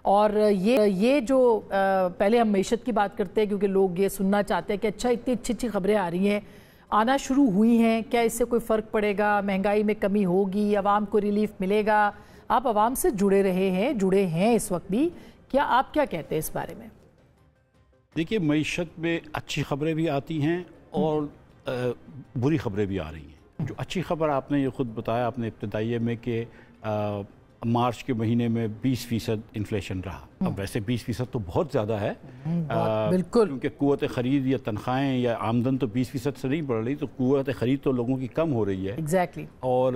اور یہ جو پہلے ہم معیشت کی بات کرتے ہیں کیونکہ لوگ یہ سننا چاہتے ہیں کہ اچھا اتنی اچھی خبریں آ رہی ہیں، آنا شروع ہوئی ہیں، کیا اس سے کوئی فرق پڑے گا؟ مہنگائی میں کمی ہوگی؟ عوام کو ریلیف ملے گا؟ آپ عوام سے جڑے ہیں اس وقت بھی، کیا آپ کیا کہتے ہیں اس بارے میں؟ دیکھیے، معیشت میں اچھی خبریں بھی آتی ہیں اور بری خبریں بھی آ رہی ہیں۔ جو اچھی خبر آپ نے یہ خود بتایا آپ نے ابتدائیے میں کہ مارچ کے مہینے میں 20% انفلیشن رہا۔ اب ویسے 20% تو بہت زیادہ ہے، بالکل، کیونکہ قوت خرید یا تنخواہیں یا آمدن تو 20% سے نہیں بڑھ رہی، تو قوت خرید تو لوگوں کی کم ہو رہی ہے ایگزیکٹلی، اور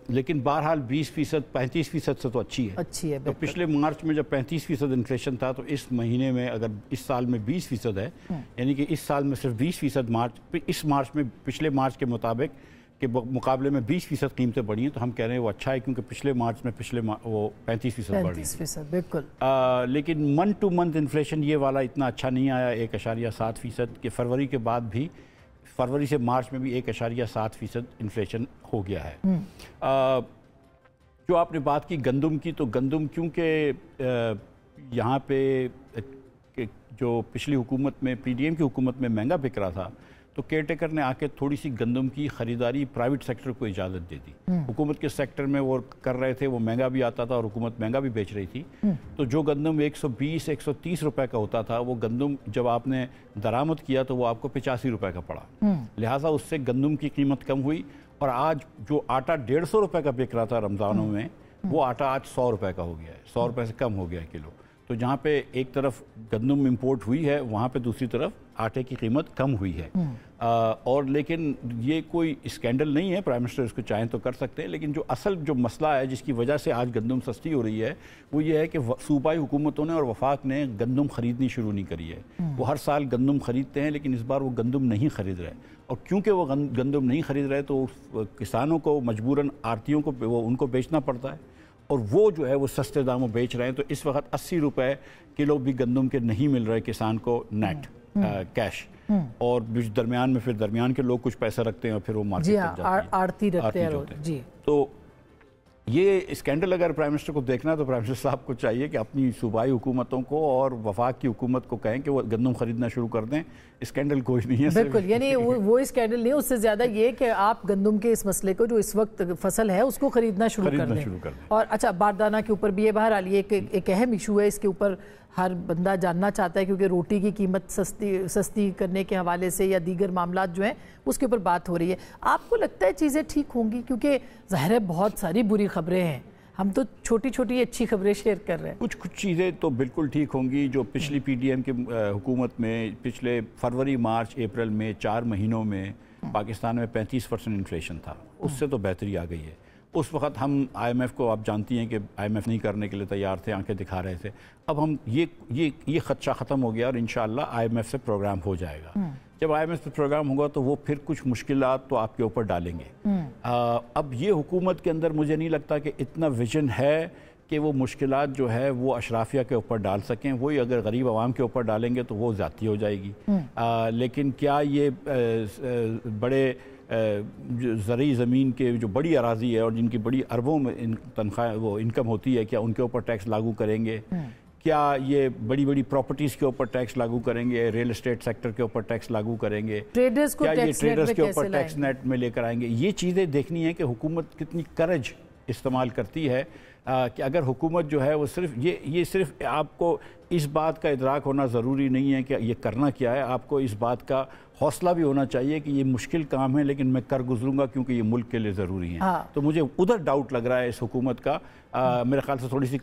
لیکن بہرحال 20% 35% سے تو اچھی ہے۔ تو پچھلے مارچ میں جب 35% انفلیشن تھا تو اس مہینے میں اگر اس سال میں 20% ہے، یعنی کہ اس سال میں صرف 20% اس مارچ میں پچھلے مارچ کے مطابق کے مقابلے میں 20% قیمتیں بڑھی ہیں، تو ہم کہہ رہے ہیں وہ اچھا ہے، کیونکہ پچھلے مارچ میں وہ 35% بڑھی ہیں۔ بالکل، لیکن منتھ ٹو منتھ انفلیشن یہ والا اتنا اچھا نہیں آیا، 1.7% کہ فروری کے بعد بھی، فروری سے مارچ میں بھی 1.7% انفلیشن ہو گیا ہے۔ جو آپ نے بات کی گندم کی، تو گندم کیونکہ یہاں پہ جو پچھلی حکومت میں پی ڈی ایم کی حکومت میں مہنگا بک رہا تھا، تو کیئر ٹیکر نے آ کے تھوڑی سی گندم کی خریداری پرائیویٹ سیکٹر کو اجازت دے دی۔ حکومت کے سیکٹر میں وہ کر رہے تھے، وہ مہنگا بھی آتا تھا اور حکومت مہنگا بھی بیچ رہی تھی، تو جو گندم 120-130 روپے کا ہوتا تھا، وہ گندم جب آپ نے درآمد کیا تو وہ آپ کو 85 روپے کا پڑا، لہٰذا اس سے گندم کی قیمت کم ہوئی۔ اور آج جو آٹا 150 روپے کا بک رہا تھا رمضانوں میں، وہ آٹا آج 100 روپے کا ہو گیا ہے، 100 روپے سے کم ہو گیا ہے کلو۔ تو جہاں پہ ایک طرف گندم امپورٹ ہوئی ہے، وہاں پہ دوسری طرف آٹے کی قیمت کم ہوئی ہے۔ اور لیکن یہ کوئی اسکینڈل نہیں ہے، پرائم منسٹر اس کو چاہیں تو کر سکتے ہیں، لیکن جو اصل جو مسئلہ ہے جس کی وجہ سے آج گندم سستی ہو رہی ہے، وہ یہ ہے کہ صوبائی حکومتوں نے اور وفاق نے گندم خریدنی شروع نہیں کری ہے۔ وہ ہر سال گندم خریدتے ہیں، لیکن اس بار وہ گندم نہیں خرید رہے، اور کیونکہ وہ گندم نہیں خرید رہے تو کسانوں کو مجبوراً آڑھتیوں کو ان کو بیچنا پڑتا ہے، اور وہ جو ہے وہ سستے داموں بیچ رہے ہیں۔ تو اس وقت 80 روپے کلو بھی گندم کے نہیں مل رہے کسان کو نیٹ کیش، اور درمیان میں پھر درمیان کے لوگ کچھ پیسہ رکھتے ہیں اور پھر وہ مارکیٹ تک جاتے ہیں، آڑتی رکھتے ہیں۔ جی، تو یہ اسکینڈل اگر پرائم منسٹر کو دیکھنا ہے تو پرائم منسٹر صاحب کو چاہیے کہ اپنی صوبائی حکومتوں کو اور وفاق کی حکومت کو کہیں کہ وہ گندم خریدنا شروع کر دیں۔ اسکینڈل کوئی نہیں ہے، بالکل، یعنی وہ اسکینڈل نہیں، اس سے زیادہ یہ کہ آپ گندم کے اس مسئلے کو جو اس وقت فصل ہے اس کو خریدنا شروع کر دیں۔ اور اچھا، باردانہ کے اوپر بھی یہ بہرحال یہ ایک اہم ایشو ہے، اس کے اوپر ہر بندہ جاننا چاہتا ہے، کیونکہ روٹی کی قیمت سستی کرنے کے حوالے سے یا دیگر معاملات جو ہیں اس کے اوپر بات ہو رہی ہے۔ آپ کو لگتا ہے چیزیں ٹھیک ہوں گی؟ کیونکہ ظاہر ہے بہت ساری بری خبریں ہیں، ہم تو چھوٹی چھوٹی اچھی خبریں شیئر کر رہے ہیں۔ کچھ چیزیں تو بالکل ٹھیک ہوں گی۔ جو پچھلی پی ڈی ایم کی حکومت میں پچھلے فروری، مارچ، اپریل میں 4 مہینوں میں پاکستان میں 35% انفلیشن تھا، اس سے تو بہتری آ گئی ہے۔ اس وقت ہم آئی ایم ایف کو، آپ جانتی ہیں کہ آئی ایم ایف نہیں کرنے کے لیے تیار تھے، آنکھیں دکھا رہے تھے۔ اب ہم یہ خدشہ ختم ہو گیا اور انشاءاللہ آئی ایم ایف سے پروگرام ہو جائے گا۔ جب آئی ایم ایف سے پروگرام ہوگا تو وہ پھر کچھ مشکلات تو آپ کے اوپر ڈالیں گے۔ اب یہ حکومت کے اندر مجھے نہیں لگتا کہ اتنا ویژن ہے کہ وہ مشکلات جو ہے وہ اشرافیہ کے اوپر ڈال سکیں۔ وہی اگر غریب عوام کے اوپر ڈالیں گے تو وہ زیادتی ہو جائے گی۔ لیکن کیا یہ بڑے زرعی زمین کے جو بڑی اراضی ہے اور جن کی بڑی اربوں میں تنخواہ وہ انکم ہوتی ہے، کیا ان کے اوپر ٹیکس لاگو کریں گے؟ کیا یہ بڑی بڑی پراپرٹیز کے اوپر ٹیکس لاگو کریں گے؟ ریل اسٹیٹ سیکٹر کے اوپر ٹیکس لاگو کریں گے؟ کیا یہ ٹریڈرز کے اوپر ٹیکس نیٹ میں لے کر آئیں گے؟ یہ چیزیں دیکھنی ہے کہ حکومت کتنی کرج استعمال کرتی ہے، کہ اگر حکومت جو ہے وہ صرف آپ کو اس بات کا ادراک ہونا ضروری نہیں ہے کہ یہ کرنا کیا ہے، آپ کو اس بات کا حوصلہ بھی ہونا چاہیے کہ یہ مشکل کام ہے لیکن میں کر گزروں گا کیونکہ یہ ملک کے لیے ضروری ہیں۔ تو مجھے ادھر ڈاؤٹ لگ رہا ہے اس حکومت کا، میرے خیال سے تھوڑی سی